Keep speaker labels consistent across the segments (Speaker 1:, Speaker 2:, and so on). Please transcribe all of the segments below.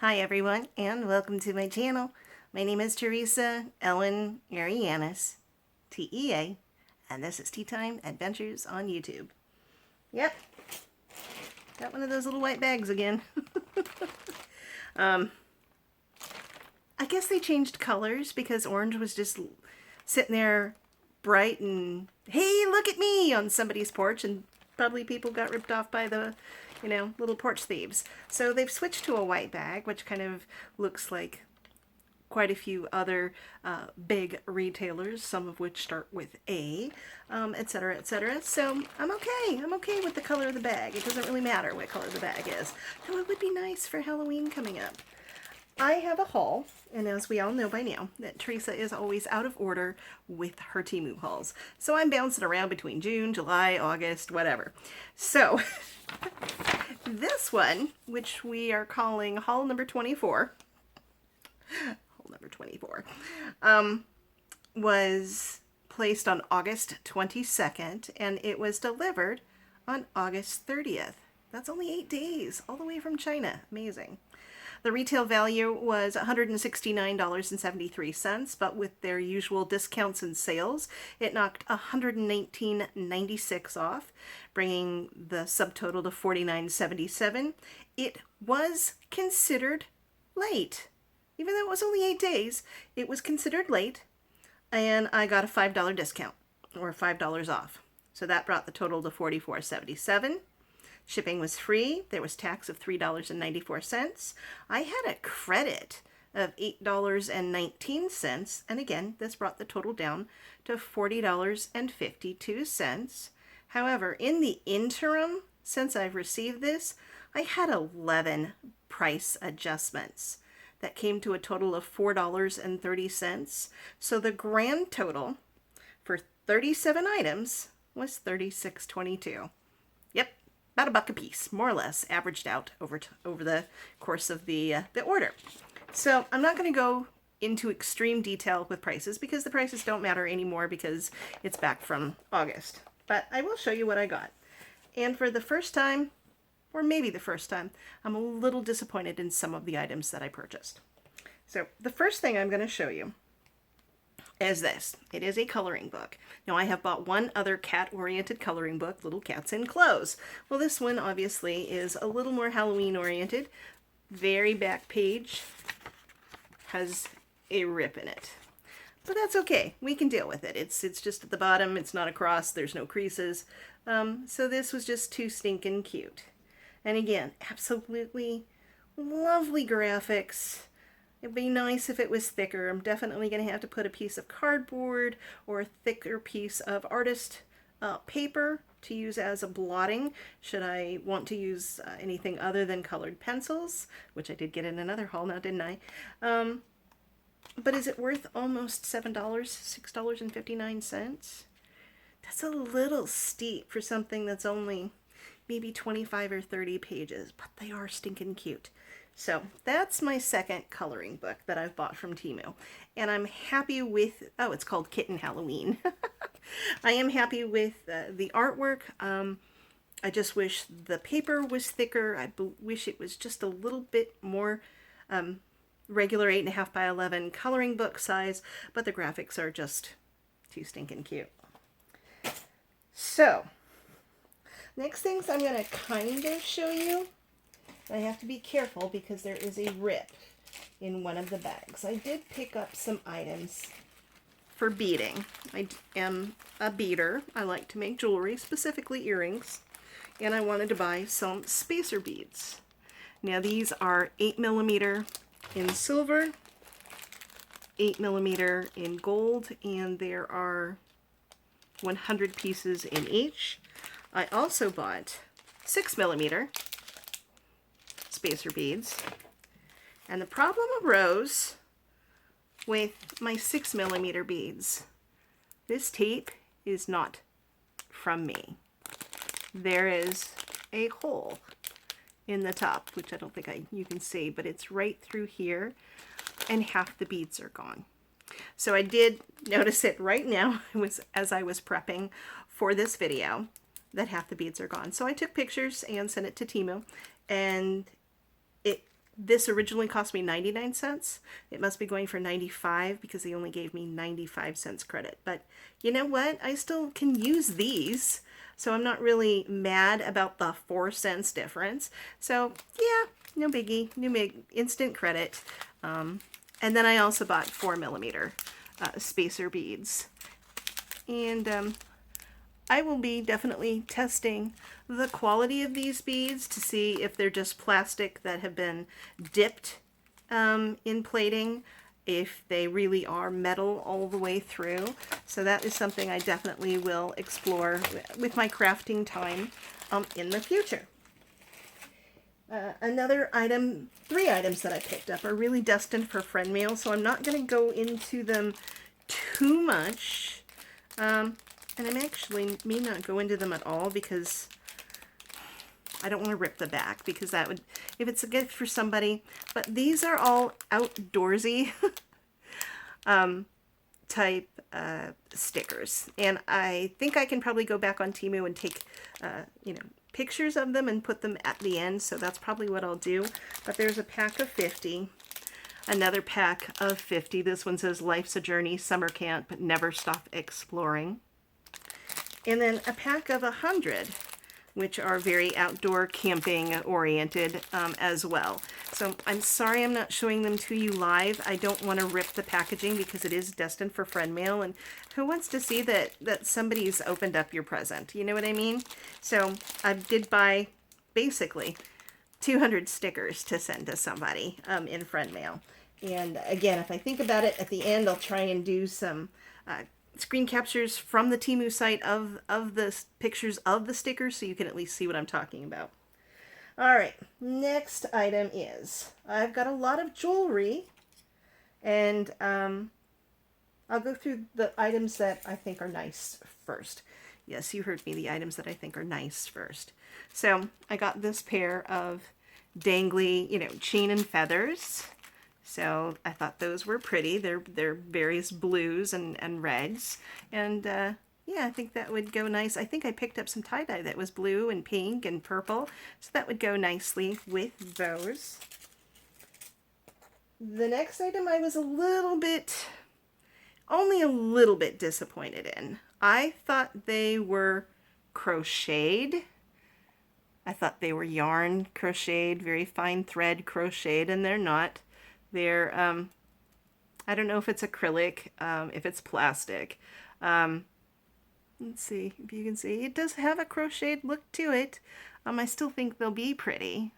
Speaker 1: Hi everyone, and welcome to my channel. My name is Teresa Ellen Arianis, T.E.A, and this is Tea Time Adventures on YouTube. Yep, got one of those little white bags again. I guess they changed colors because orange was just sitting there bright and, hey, look at me, on somebody's porch, and probably people got ripped off by the little porch thieves. So they've switched to a white bag, which kind of looks like quite a few other big retailers, some of which start with A, etc., etc. So I'm okay with the color of the bag. It doesn't really matter what color the bag is, though it would be nice for Halloween coming up. I have a haul, and as we all know by now, that Teresa is always out of order with her Temu hauls. So I'm bouncing around between June, July, August, whatever. So this one, which we are calling haul number 24, was placed on August 22nd, and it was delivered on August 30th. That's only 8 days, all the way from China. Amazing. The retail value was $169.73, but with their usual discounts and sales, it knocked $119.96 off, bringing the subtotal to $49.77. It was considered late. Even though it was only 8 days, it was considered late, and I got a $5 discount, or $5 off. So that brought the total to $44.77. Shipping was free. There was tax of $3.94. I had a credit of $8.19. And again, this brought the total down to $40.52. However, in the interim, since I've received this, I had 11 price adjustments that came to a total of $4.30. So the grand total for 37 items was $36.22. Yep. About $1 a piece, more or less, averaged out over the course of the order. So I'm not going to go into extreme detail with prices because the prices don't matter anymore because it's back from August. But I will show you what I got. And for the first time, or maybe the first time, I'm a little disappointed in some of the items that I purchased. So the first thing I'm going to show you is this. It is a coloring book. Now I have bought one other cat-oriented coloring book, Little Cats in Clothes. Well, this one obviously is a little more Halloween-oriented. Very back page has a rip in it. But that's okay. We can deal with it. It's just at the bottom. It's not a cross. There's no creases. So this was just too stinking cute. And again, absolutely lovely graphics. It'd be nice if it was thicker. I'm definitely going to have to put a piece of cardboard or a thicker piece of artist paper to use as a blotting should I want to use anything other than colored pencils, which I did get in another haul now, didn't I? But is it worth almost $7, $6.59? That's a little steep for something that's only maybe 25 or 30 pages, but they are stinking cute. So that's my second coloring book that I've bought from Temu. And I'm happy with, oh, it's called Kitten Halloween. I am happy with the artwork. I just wish the paper was thicker. I wish it was just a little bit more regular 8.5 by 11 coloring book size, but the graphics are just too stinking cute. So, next things I'm going to kind of show you. I have to be careful because there is a rip in one of the bags. I did pick up some items for beading. I am a beader. I like to make jewelry, specifically earrings, and I wanted to buy some spacer beads. Now these are 8mm in silver, 8mm in gold, and there are 100 pieces in each. I also bought 6mm spacer beads, and the problem arose with my 6mm beads. This tape is not from me. There is a hole in the top, which I don't think you can see, but it's right through here, and half the beads are gone. So I did notice it right now as I was prepping for this video that half the beads are gone. So I took pictures and sent it to Temu, and it this originally cost me 99 cents. It must be going for 95 because they only gave me 95 cents credit. But you know what? I still can use these. So I'm not really mad about the 4 cents difference. So yeah, no biggie, no big instant credit. And then I also bought 4mm spacer beads. And I will be definitely testing the quality of these beads to see if they're just plastic that have been dipped in plating, if they really are metal all the way through. So that is something I definitely will explore with my crafting time in the future. Another item, 3 items that I picked up are really destined for friend mail, so I'm not going to go into them too much. And I'm actually may not go into them at all because I don't want to rip the back, because that would, if it's a gift for somebody. But these are all outdoorsy type stickers, and I think I can probably go back on Temu and take you know, pictures of them and put them at the end, so that's probably what I'll do. But there's a pack of 50, another pack of 50. This one says life's a journey, summer camp, but never stop exploring. And then a pack of 100, which are very outdoor camping oriented as well. So I'm sorry I'm not showing them to you live. I don't want to rip the packaging because it is destined for friend mail, and who wants to see that somebody's opened up your present? You know what I mean? So I did buy basically 200 stickers to send to somebody in friend mail. And again, if I think about it, at the end I'll try and do some screen captures from the Temu site of the pictures of the stickers, so you can at least see what I'm talking about. All right, next item is, I've got a lot of jewelry, and I'll go through the items that I think are nice first. Yes, you heard me, the items that I think are nice first. So I got this pair of dangly, you know, chain and feathers. So I thought those were pretty. They're various blues and reds. And yeah, I think that would go nice. I think I picked up some tie-dye that was blue and pink and purple. So that would go nicely with those. The next item I was only a little bit disappointed in. I thought they were crocheted. I thought they were yarn crocheted, very fine thread crocheted, and they're not. They're, I don't know if it's acrylic, if it's plastic. Let's see if you can see. It does have a crocheted look to it. I still think they'll be pretty,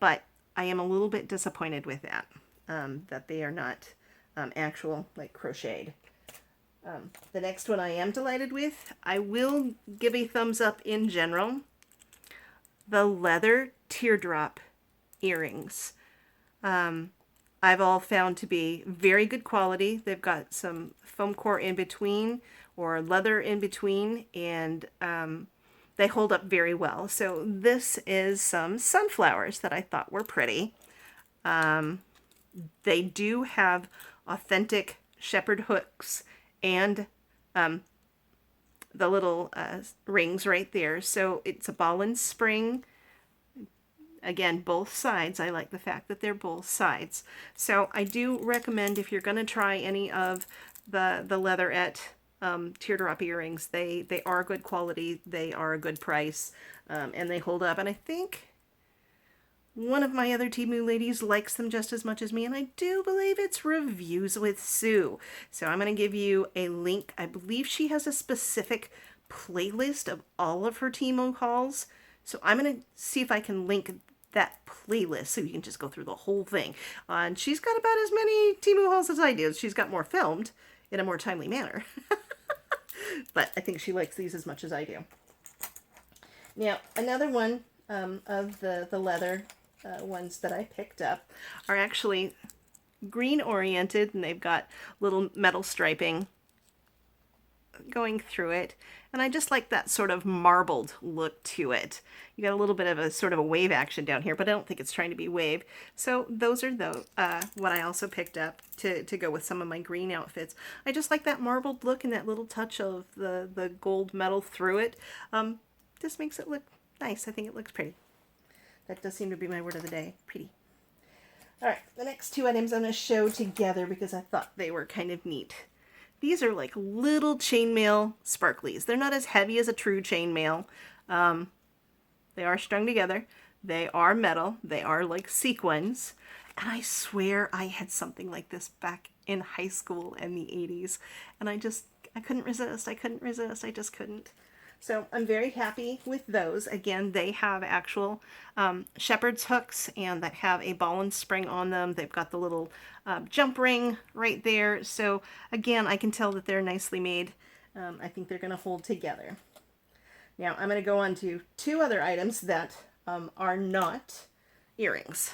Speaker 1: but I am a little bit disappointed with that, that they are not actual, like, crocheted. The next one I am delighted with. I will give a thumbs up in general. The leather teardrop earrings. I've all found to be very good quality. They've got some foam core in between or leather in between, and they hold up very well. So this is some sunflowers that I thought were pretty. They do have authentic shepherd hooks and the little rings right there. So it's a ball and spring. Again, both sides. I like the fact that they're both sides. So I do recommend, if you're going to try any of the leatherette teardrop earrings, they are good quality, they are a good price, and they hold up. And I think one of my other Temu ladies likes them just as much as me, and I do believe it's Reviews with Sue. So I'm going to give you a link. I believe she has a specific playlist of all of her Temu hauls. So I'm going to see if I can link that playlist so you can just go through the whole thing. And she's got about as many Temu hauls as I do. She's got more filmed in a more timely manner. But I think she likes these as much as I do. Now, another one of the leather ones that I picked up are actually green oriented, and they've got little metal striping going through it, and I just like that sort of marbled look to it. You got a little bit of a sort of a wave action down here, but I don't think it's trying to be wave. So those are what I also picked up to go with some of my green outfits. I just like that marbled look and that little touch of the gold metal through it. Just makes it look nice. I think it looks pretty. That does seem to be my word of the day. Pretty. All right, the next two items I'm going to show together because I thought they were kind of neat. These are like little chainmail sparklies. They're not as heavy as a true chainmail. They are strung together. They are metal. They are like sequins. And I swear I had something like this back in high school in the 80s. And I couldn't resist. I couldn't resist. I just couldn't. So I'm very happy with those. Again, they have actual shepherd's hooks and that have a ball and spring on them. They've got the little jump ring right there. So again, I can tell that they're nicely made. I think they're going to hold together. Now I'm going to go on to two other items that are not earrings.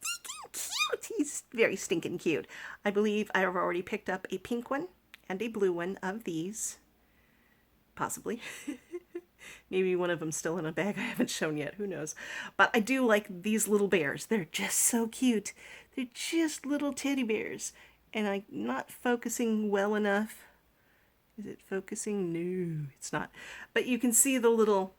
Speaker 1: Cute! He's very stinking cute. I believe I have already picked up a pink one and a blue one of these. Possibly. Maybe one of them's still in a bag I haven't shown yet. Who knows? But I do like these little bears. They're just so cute. They're just little teddy bears. And I'm not focusing well enough. Is it focusing? No, it's not. But you can see the little,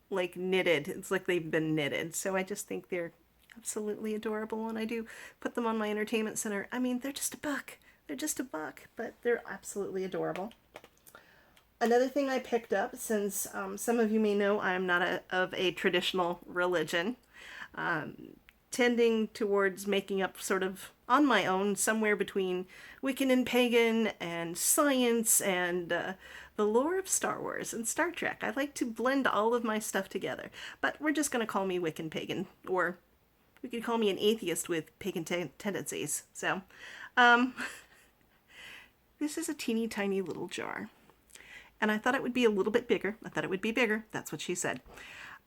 Speaker 1: like, knitted. It's like they've been knitted. So I just think they're absolutely adorable. And I do put them on my entertainment center. I mean, they're just a buck. They're just a buck. But they're absolutely adorable. Another thing I picked up, since some of you may know I'm not of a traditional religion, tending towards making up sort of on my own, somewhere between Wiccan and pagan and science and the lore of Star Wars and Star Trek. I like to blend all of my stuff together, but we're just going to call me Wiccan pagan, or we could call me an atheist with pagan tendencies. So this is a teeny tiny little jar. And I thought it would be a little bit bigger. I thought it would be bigger. That's what she said.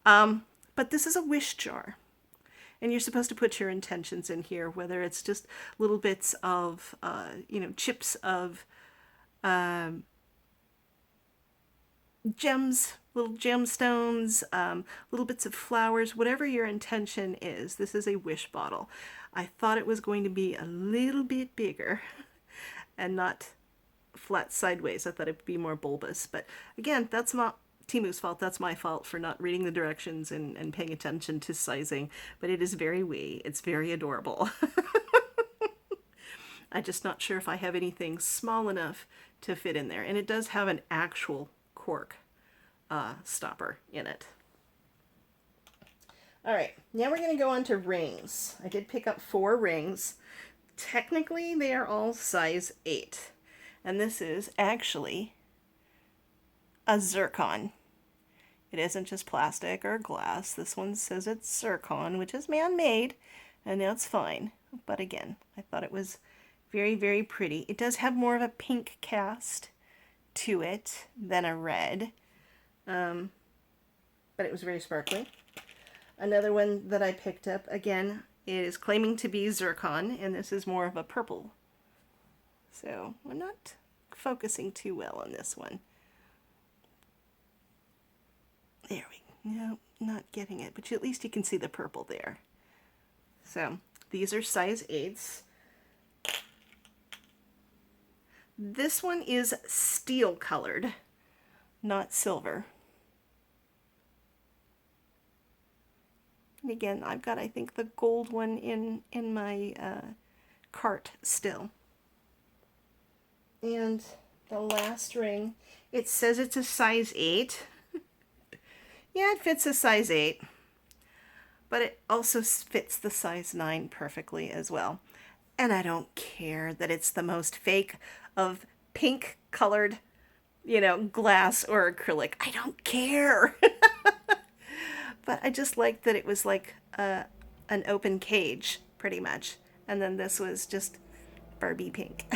Speaker 1: But this is a wish jar. And you're supposed to put your intentions in here, whether it's just little bits of, chips of gems, little gemstones, little bits of flowers, whatever your intention is. This is a wish bottle. I thought it was going to be a little bit bigger and not flat sideways. I thought it would be more bulbous, but again, that's not Temu's fault. That's my fault for not reading the directions and paying attention to sizing, but it is very wee. It's very adorable. I'm just not sure if I have anything small enough to fit in there, and it does have an actual cork stopper in it. All right, now we're going to go on to rings. I did pick up 4 rings. Technically, they are all size 8. And this is actually a zircon. It isn't just plastic or glass. This one says it's zircon, which is man-made, and that's fine. But again, I thought it was very, very pretty. It does have more of a pink cast to it than a red, but it was very sparkly. Another one that I picked up, again, is claiming to be zircon, and this is more of a purple. So we're not focusing too well on this one. There we go. No, not getting it, but at least you can see the purple there. So these are size 8s. This one is steel colored, not silver. And again, I've got, I think, the gold one in my cart still. And the last ring, it says it's a size 8. Yeah, it fits a size 8. But it also fits the size 9 perfectly as well. And I don't care that it's the most fake of pink colored, glass or acrylic. I don't care. But I just liked that it was like an open cage, pretty much. And then this was just Barbie pink.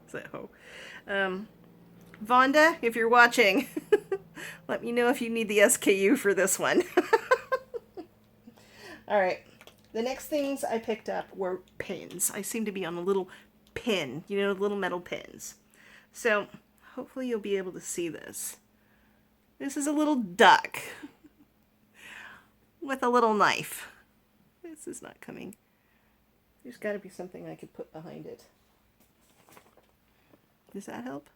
Speaker 1: So, Vonda, if you're watching, let me know if you need the SKU for this one. All right. The next things I picked up were pins. I seem to be on a little pin, little metal pins. So, hopefully you'll be able to see this. This is a little duck with a little knife. This is not coming. There's got to be something I could put behind it. Does that help?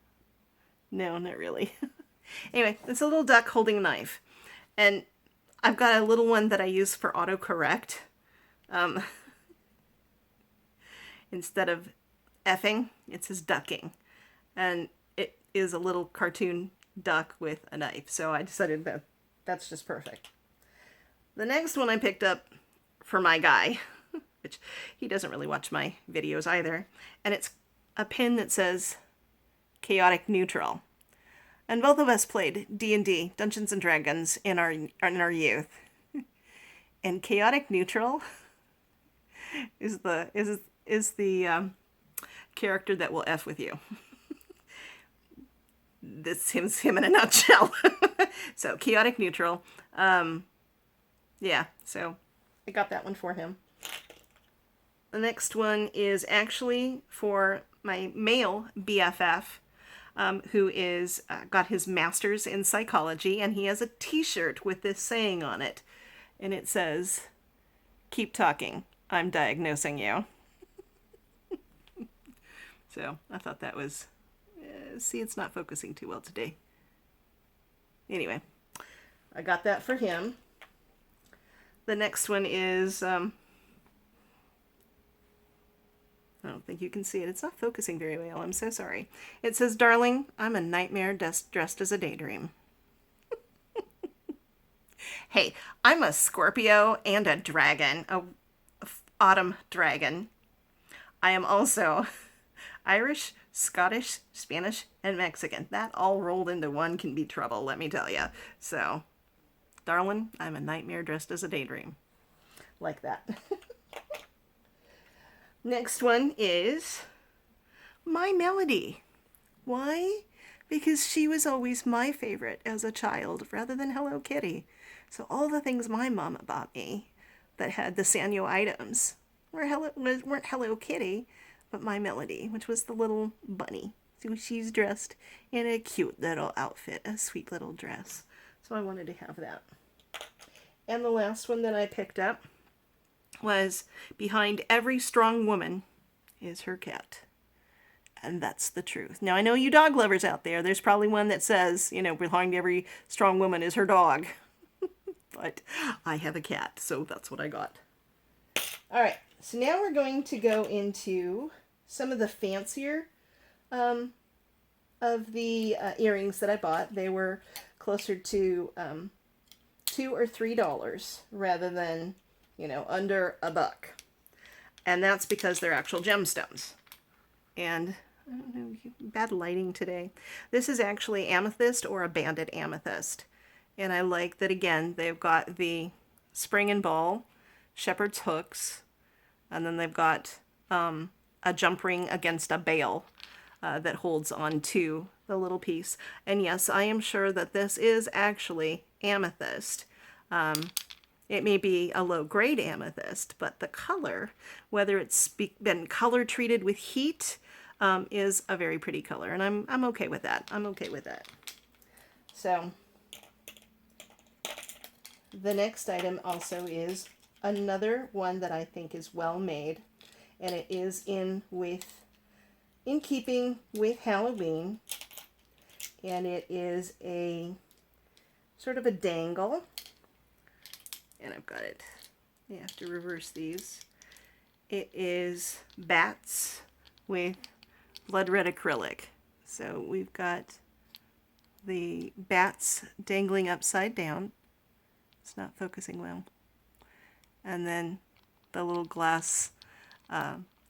Speaker 1: No, not really. Anyway, it's a little duck holding a knife. And I've got a little one that I use for autocorrect. Um, instead of effing, it says ducking. And it is a little cartoon duck with a knife. So I decided that that's just perfect. The next one I picked up for my guy, which he doesn't really watch my videos either, and it's a pin that says chaotic neutral. And both of us played D&D, Dungeons and Dragons, in our youth. And chaotic neutral is the character that will F with you. This is him in a nutshell. So chaotic neutral. Yeah, so I got that one for him. The next one is actually for my male BFF, who is got his master's in psychology, and he has a t-shirt with this saying on it. And it says, "Keep talking, I'm diagnosing you." So I thought that was, see, it's not focusing too well today. Anyway, I got that for him. The next one is, I don't think you can see it. It's not focusing very well. I'm so sorry. It says, "Darling, I'm a nightmare dressed as a daydream." Hey, I'm a Scorpio and a dragon, a autumn dragon. I am also Irish, Scottish, Spanish, and Mexican. That all rolled into one can be trouble, let me tell you. So, darling, I'm a nightmare dressed as a daydream. Like that. Next one is My Melody. Why? Because she was always my favorite as a child rather than Hello Kitty. So all the things my mama bought me that had the Sanyo items weren't Hello Kitty, but My Melody, which was the little bunny. So she's dressed in a cute little outfit, a sweet little dress. So I wanted to have that. And the last one that I picked up was Behind Every Strong Woman is Her Cat. And that's the truth. Now, I know you dog lovers out there, there's probably one that says, behind every strong woman is her dog. But I have a cat, so that's what I got. All right, so now we're going to go into some of the fancier of the earrings that I bought. They were closer to $2 or $3 rather than, under $1. And that's because they're actual gemstones. And I don't know, bad lighting today. This is actually amethyst or a banded amethyst. And I like that, again, they've got the spring and ball, shepherd's hooks, and then they've got a jump ring against a bail that holds on to the little piece. And yes, I am sure that this is actually amethyst. It may be a low-grade amethyst, but the color, whether it's been color treated with heat, is a very pretty color, and I'm okay with that. I'm okay with that. So the next item also is another one that I think is well made, and it is in keeping with Halloween, and it is a sort of a dangle, and I've got it. You have to reverse these. It is bats with blood red acrylic. So we've got the bats dangling upside down. It's not focusing well. And then the little glass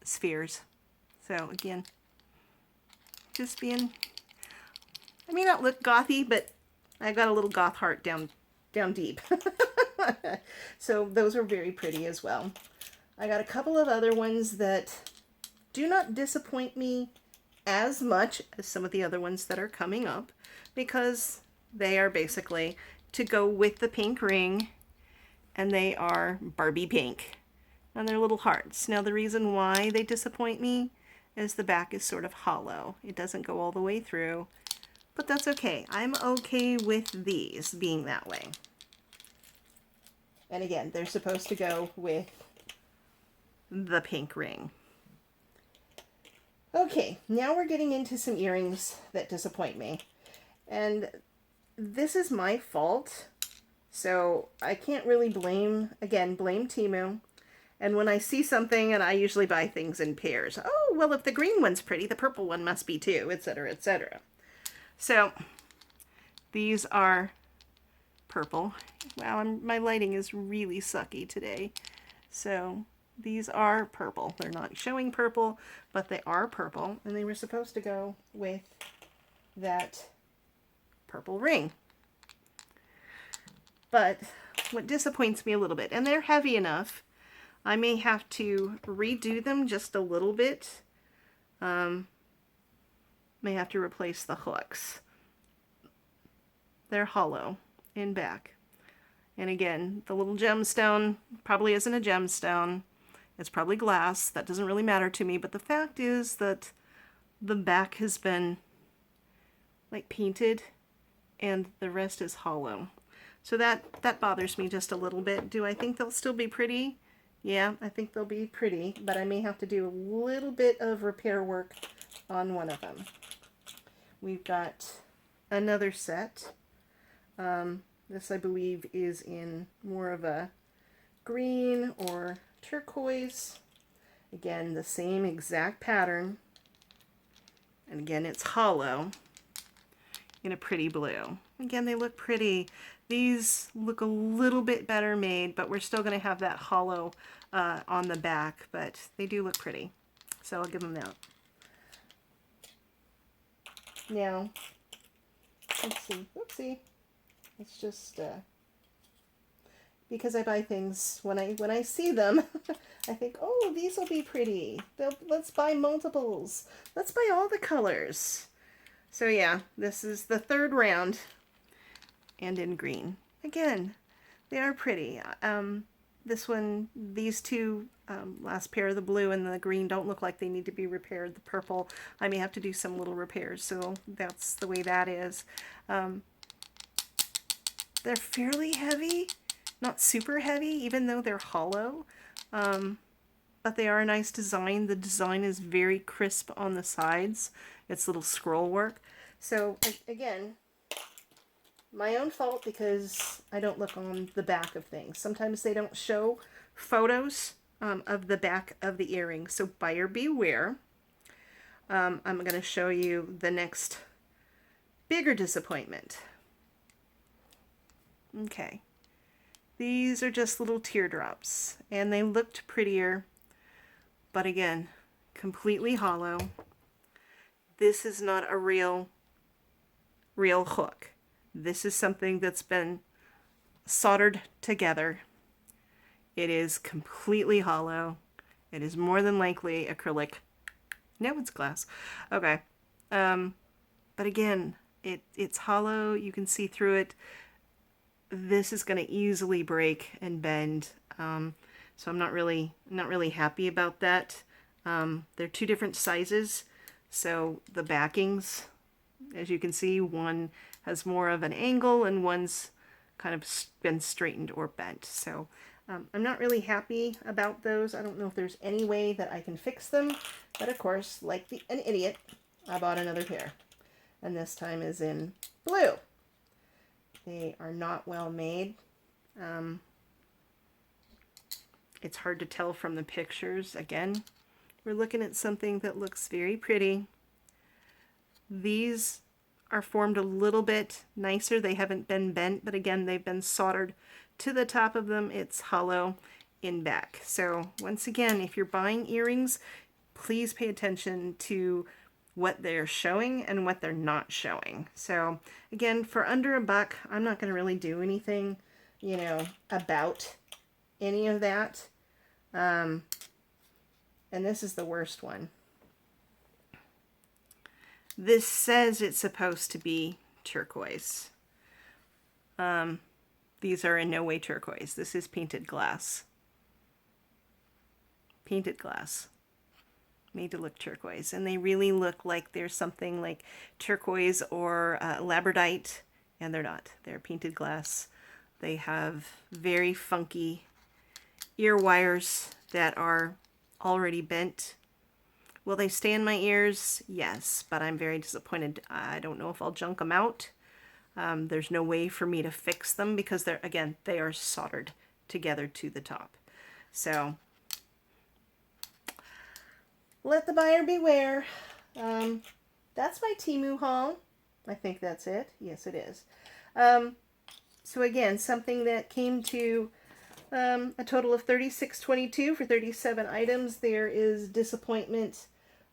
Speaker 1: spheres. So again, just being, I may not look gothy, but I got a little goth heart down deep. So those are very pretty as well. I got a couple of other ones that do not disappoint me as much as some of the other ones that are coming up, because they are basically to go with the pink ring, and they are Barbie pink, and they're little hearts. Now the reason why they disappoint me is the back is sort of hollow. It doesn't go all the way through, but that's okay. I'm okay with these being that way. And again, they're supposed to go with the pink ring. Okay, now we're getting into some earrings that disappoint me. And this is my fault. So I can't really blame Temu. And when I see something, and I usually buy things in pairs. Oh, well, if the green one's pretty, the purple one must be too, etc., etc. So these are purple. Wow, my lighting is really sucky today. So these are purple. They're not showing purple, but they are purple, and they were supposed to go with that purple ring. But what disappoints me a little bit, and they're heavy enough, I may have to redo them just a little bit. May have to replace the hooks. They're hollow in back. And again, the little gemstone probably isn't a gemstone. It's probably glass. That doesn't really matter to me, but the fact is that the back has been like painted and the rest is hollow. So that bothers me just a little bit. Do I think they'll still be pretty? Yeah, I think they'll be pretty, but I may have to do a little bit of repair work on one of them. We've got another set. This, I believe, is in more of a green or turquoise. Again, the same exact pattern. And again, it's hollow in a pretty blue. Again, they look pretty. These look a little bit better made, but we're still going to have that hollow on the back, but they do look pretty. So I'll give them that. Now, let's see. Oopsie. It's just because I buy things when I see them, I think, oh, these will be pretty. Let's buy multiples. Let's buy all the colors. So yeah, this is the third round, and in green. Again, they are pretty. This one, these two, last pair, the blue and the green, don't look like they need to be repaired. The purple, I may have to do some little repairs, so that's the way that is. They're fairly heavy, not super heavy, even though they're hollow, but they are a nice design. The design is very crisp on the sides. It's little scroll work. So again, my own fault because I don't look on the back of things. Sometimes they don't show photos of the back of the earring, so buyer beware. I'm going to show you the next bigger disappointment. Okay, these are just little teardrops, and they looked prettier, but again, completely hollow. This is not a real hook. This is something that's been soldered together. It is completely hollow. It is more than likely acrylic. No, it's glass. Okay, but again, it's hollow. You can see through it. This is going to easily break and bend, so I'm not really happy about that. They're two different sizes, so the backings, as you can see, one has more of an angle and one's kind of been straightened or bent. So I'm not really happy about those. I don't know if there's any way that I can fix them, but of course, like an idiot, I bought another pair, and this time is in blue. They are not well made. It's hard to tell from the pictures. Again, we're looking at something that looks very pretty. These are formed a little bit nicer. They haven't been bent, but again, they've been soldered to the top of them. It's hollow in back. So once again, if you're buying earrings, please pay attention to what they're showing and what they're not showing. So again, for under $1, I'm not going to really do anything, you know, about any of that. And this is the worst one. This says it's supposed to be turquoise. These are in no way turquoise. This is painted glass. Painted glass. Made to look turquoise, and they really look like there's something like turquoise or labradorite, and they're not. They're painted glass. They have very funky ear wires that are already bent. Will they stay in my ears? Yes, but I'm very disappointed. I don't know if I'll junk them out. There's no way for me to fix them because they are soldered together to the top. So let the buyer beware. That's my Temu haul. I think that's it. Yes, it is. So again, something that came to a total of $36.22 for 37 items. There is disappointment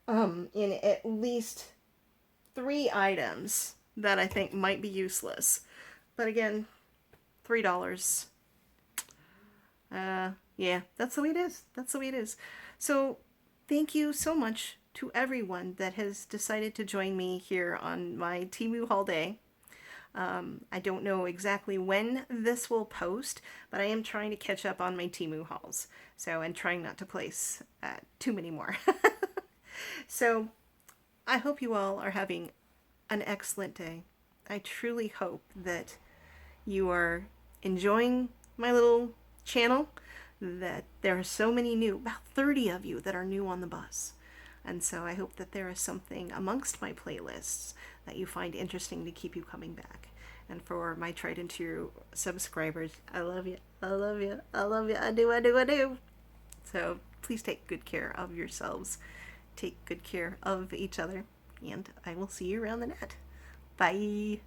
Speaker 1: in at least 3 items that I think might be useless. But again, $3. Yeah, that's the way it is. That's the way it is. So thank you so much to everyone that has decided to join me here on my Temu haul day. I don't know exactly when this will post, but I am trying to catch up on my Temu hauls. So, and trying not to place too many more. So, I hope you all are having an excellent day. I truly hope that you are enjoying my little channel, that there are so many new, about 30 of you that are new on the bus. And so I hope that there is something amongst my playlists that you find interesting to keep you coming back. And for my tried and true subscribers, I love you. I love you. I love you. I do. I do. I do. So please take good care of yourselves. Take good care of each other. And I will see you around the net. Bye.